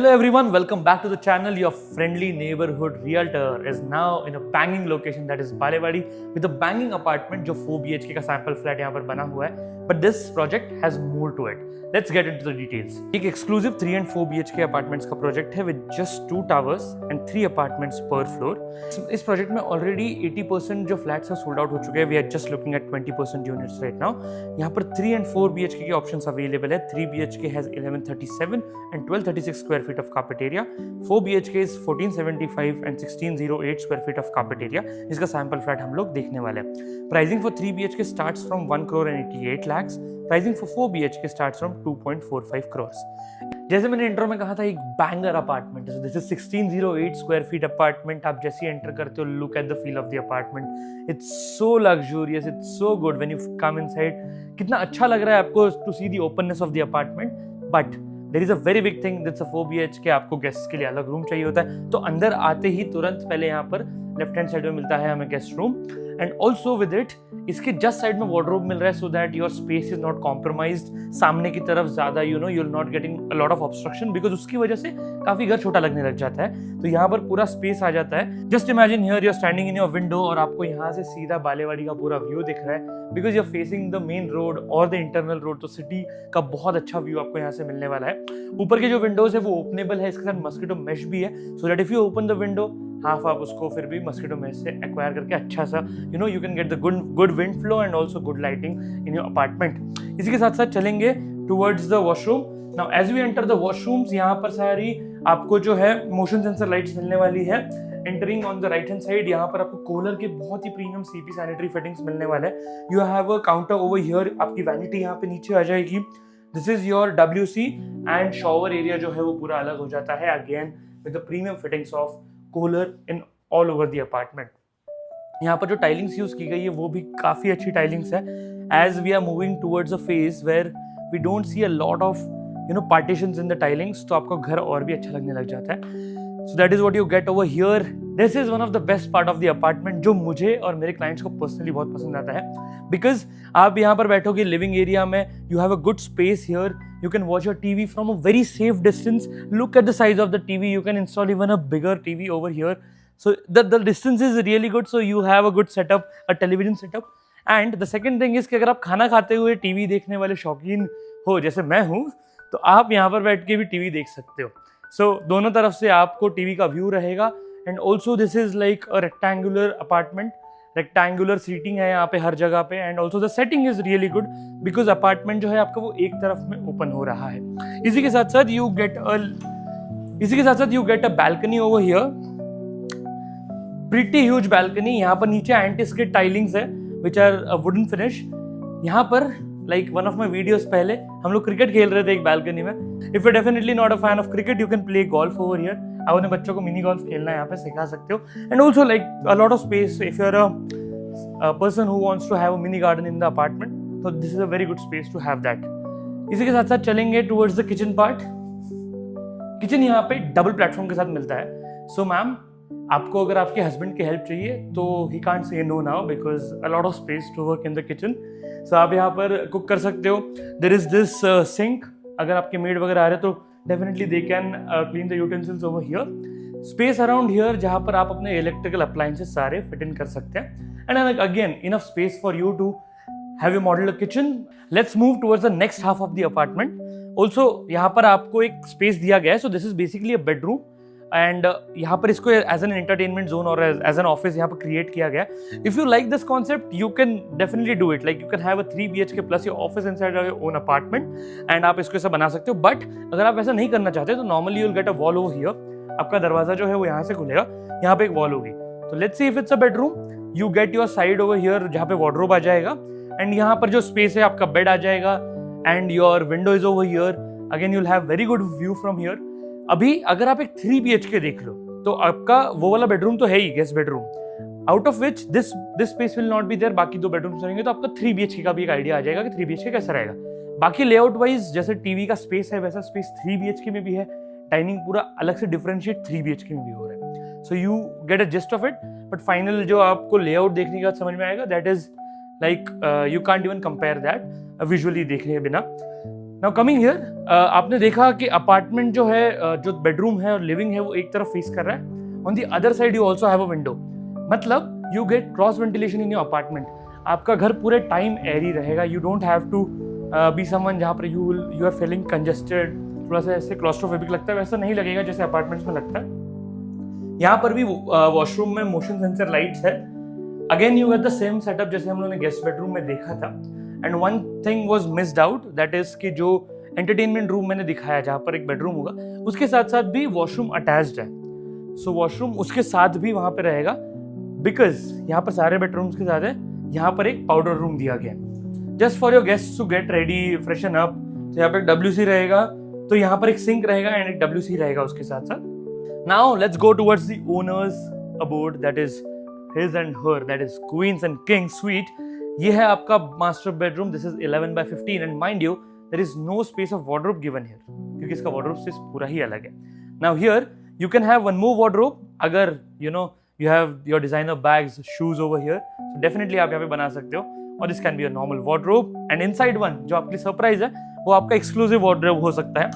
Hello everyone, welcome back to the channel. Your friendly neighborhood realtor is now in a banging location, that is Balewadi, with a banging apartment जो 4 BHK का sample flat यहाँ पर बना हुआ है. But this project has more to it. Let's get into the details. एक exclusive 3 and 4 BHK apartments का project है with just 2 towers and 3 apartments per floor. इस project में already 80% जो flats हैं sold out हो चुके हैं. We are just looking at 20% units right now. यहाँ पर 3 and 4 BHK के options available है. 3 BHK has 1137 and 1236 square feet of carpet area. 4 BHK is 1475 and 1608 square feet of carpet area. इसका sample flat हम लोग देखने वाले हैं. Pricing for 3 BHK starts from 1 crore and 88 lakhs. Pricing for 4 BHK starts from 2.45 crores. जैसे मैंने intro में कहा था, एक बैंगर अपार्टमेंट है. This is 1608 square feet apartment. आप जैसे ही एंटर करते हो, look at the feel of the apartment. It's so luxurious, it's so good when you come inside. कितना अच्छा लग रहा है आपको to see the openness of the apartment. But there is a very big thing, that's a 4 BHK. आपको guests के लिए अलग रूम चाहिए होता है. तो अंदर आते ही तुरंत पहले यहाँ पर लेफ्ट हैंड साइड में मिलता है हमें guest room. And also with it इसके जस्ट साइड में वार्डरोब मिल रहा है, so that your space is not compromised. सामने की तरफ ज्यादा you will not getting a lot of obstruction, because उसकी वजह से काफी घर छोटा लगने लग जाता है. तो यहाँ पर पूरा स्पेस आ जाता है. Just imagine here you are standing in your window और आपको यहाँ से सीधा बालेवाड़ी का पूरा व्यू दिख रहा है, because you are facing the main road और द इंटरनल रोड. तो सिटी का बहुत अच्छा व्यू आपको यहाँ से मिलने वाला है. ऊपर के जो विंडोज है वो ओपनेबल है, इसके साथ मस्किटो मेश भी है, so that if you open the window half आप उसको फिर भी मस्किटो मेश से एक्वायर करके अच्छा सा you can get the good wind flow and also good lighting in your apartment. इसी के साथ साथ चलेंगे towards the washroom. Now as we enter the washrooms, यहाँ पर सारी आपको जो है मोशन सेंसर लाइट्स मिलने वाली है. Entering on the right hand side, यहाँ पर आपको कोलर के बहुत ही प्रीमियम सीपी सैनिटरी फिटिंग्स मिलने वाले हैं. You have a counter over here. आपकी वैनिटी यहाँ पे नीचे आ जाएगी. This is your WC and shower area जो है वो पूरा अलग हो जाता है, again with the premium fittings of cooler in all over the apartment. यहाँ पर जो टाइलिंग्स यूज की गई है वो भी काफी अच्छी टाइलिंग्स है. As we are moving towards a phase where we don't see a lot of partitions in the tilings, तो आपका घर और भी अच्छा लगने लग जाता है. So that is what you get over here. This is one of the best part of the apartment, जो मुझे और मेरे क्लाइंट्स को पर्सनली बहुत पसंद आता है. बिकॉज आप यहाँ पर बैठोगे लिविंग एरिया में, you have a good space here. You can watch your TV from a very safe distance. Look at the size of the TV. You can install even a bigger TV over here. So the distance is really good. So you have a good setup, a television setup. And the second thing is कि अगर आप खाना खाते हुए TV देखने वाले शौकीन हो, जैसे मैं हूँ, तो आप यहाँ पर बैठ के भी TV देख सकते हो. So दोनों तरफ से आपको TV का व्यू रहेगा. And also this is like a rectangular apartment. Rectangular seating है यहाँ पे हर जगह पे. And also the setting is really good, because apartment जो है आपका वो एक तरफ में ओपन हो रहा है. इसी के साथ साथ you get a balcony over here. Pretty huge balcony. यहाँ पर नीचे एंटी स्किड टाइलिंग्स है विच आर वुडन फिनिश. यहाँ पर like one of my videos पहले हम लोग क्रिकेट खेल रहे थे एक बैल्कनी में. If you definitely not a fan of cricket, you can play golf over here. आप अपने बच्चों को मिनी गोल्फ खेलना यहाँ पे सिखा सकते हो. And also like a lot of space if you are a person who wants to have a mini garden in the apartment, तो this is a very good space to have that. इसी के साथ साथ चलेंगे towards the kitchen part. Kitchen यहाँ पे double platform के साथ मिलता है. सो मैम, आपको अगर आपके हस्बैंड की हेल्प चाहिए तो he can't say no now, because a lot of space to work in the kitchen. So आप यहाँ पर कुक कर सकते हो. There is this sink. अगर आपके मेड वगैरह आ रहे तो definitely they can clean the utensils over here. Space around here जहाँ पर आप अपने इलेक्ट्रिकल अप्लायंसेस सारे फिट इन कर सकते हैं. And again enough space for you to have A modular kitchen. Let's move towards the next half of the apartment. Also यहाँ पर आपको एक स्पेस दिया गया है. So this is basically a bedroom. And यहाँ पर इसको एज एन एंटरटेनमेंट जोन और एज एन ऑफिस यहाँ पर क्रिएट किया गया. If you like this concept, you can definitely do it. Like you can have a 3 BHK plus your office inside your own apartment. And आप इसको ऐसा बना सकते हो. बट अगर आप ऐसा नहीं करना चाहते तो normally you will get a wall over here. आपका दरवाजा जो है वो यहाँ से खुलेगा, यहाँ पे एक वॉल होगी. तो let's see if it's a bedroom, you get your side over here जहाँ पे वार्डरोब आ जाएगा. एंड यहाँ पर जो स्पेस है आपका बेड आ जाएगा. And your window is over here. Again you will have very good view from here. अभी अगर आप एक 3 BHK देख लो तो आपका वो वाला बेडरूम तो है ही, guest bedroom, out of which this space will not be there. बाकी 2 बेडरूम्स रहेंगे. तो आपका 3 BHK का भी एक आइडिया आ जाएगा कि 3 BHK कैसा रहेगा. बाकी लेआउट वाइज जैसे टीवी का स्पेस है वैसा स्पेस 3 BHK में भी है. डाइनिंग पूरा अलग से डिफरेंशिएट 3 BHK में भी हो रहा है. So you get a gist of it. But final जो आपको लेआउट देखने के बाद समझ में आएगा, that is like you can't even compare that visually देखने के बिना. नाउ कमिंग हियर, आपने देखा कि अपार्टमेंट जो है, जो बेडरूम है और लिविंग है वो एक तरफ फेस कर रहा है. On the other side you also have a window. मतलब you get cross ventilation in your apartment. आपका घर पूरे टाइम एयरी रहेगा. You don't have to be someone जहाँ पर यू आर फीलिंग कंजेस्टेड, थोड़ा सा ऐसे क्लॉस्ट्रोफोबिक लगता है. वैसा नहीं लगेगा जैसे अपार्टमेंट्स में लगता है. यहाँ पर भी वॉशरूम में मोशन सेंसर लाइट्स है. Again you get the same setup जैसे हम लोगों ने गेस्ट बेडरूम में देखा था. And one thing was missed out, that is कि जो एंटरटेनमेंट रूम मैंने दिखाया जहाँ पर एक बेडरूम होगा, उसके साथ साथ भी वॉशरूम अटैच्ड है. सो वॉशरूम उसके साथ भी वहाँ पे रहेगा, बिकॉज यहाँ पर सारे बेडरूम्स के साथ है. यहाँ पर एक पाउडर रूम दिया गया just for your guest to get ready, freshen up. तो यहाँ पर एक WC रहेगा, तो यहाँ पर एक सिंक रहेगा एंड एक WC रहेगा उसके साथ साथ. Now let's go towards the owners abode, that is his and her, that is queens and king suite. ये है आपका master bedroom. This is 11/15 and mind you there is no space of wardrobe given here, क्योंकि इसका wardrobe space पूरा ही अलग है. Now here you can have one more wardrobe. अगर you have your designer bags, shoes over here, so definitely आप यहाँ पे बना सकते हो. और this can be a normal wardrobe. And inside one जो आपके लिए सरप्राइज है, वो आपका एक्सक्लूसिव वार्डरोब हो सकता है.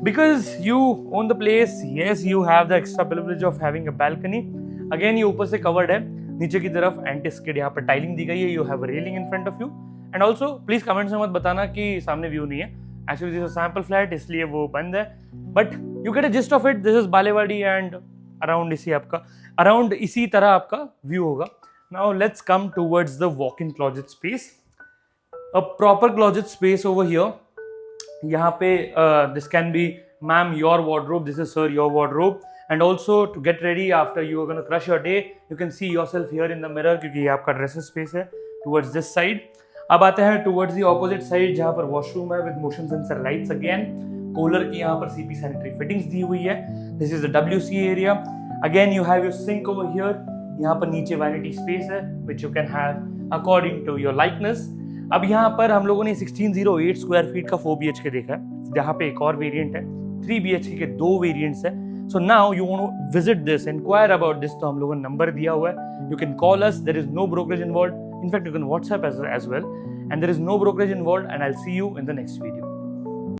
Because you own the place, yes you have the extra privilege of having a balcony. Again ये ऊपर से कवर्ड है, नीचे की तरफ एंटी स्किड यहाँ पर टाइलिंग दी गई है. You have a railing in front of you. And also please comments में मत बताना कि सामने व्यू नहीं है. Actually this is sample flat, इसलिए वो बंद है. But you get a gist of it. This is Balewadi and around इसी तरह आपका व्यू होगा. Now let's come towards the walk in closet space. A proper closet space over here. यहाँ पे this can B ma'am your wardrobe, this is sir your wardrobe. And also to get ready after you are going to crush your day, you can see yourself here in the mirror, क्योंकि ये आपका dressing space है towards this side. अब आते हैं towards the opposite side जहाँ पर washroom है with motion sensor lights again. Cooler की यहाँ पर CP sanitary fittings दी हुई है. This is the WC area. Again you have your sink over here. यहाँ पर नीचे vanity space है which you can have according to your likeness. अब यहाँ पर हम लोगों ने 1608 स्क्वायर फीट का 4 BHK देखा है. यहाँ पे एक और वेरिएंट है. 3 BHK के 2 वेरिएंट्स है. So now you want to visit this, inquire about this, तो हम लोगों ने नंबर दिया हुआ है. You can call us. There is no brokerage involved. In fact, you can WhatsApp as well, and there is no brokerage involved. And I'll see you in the next video.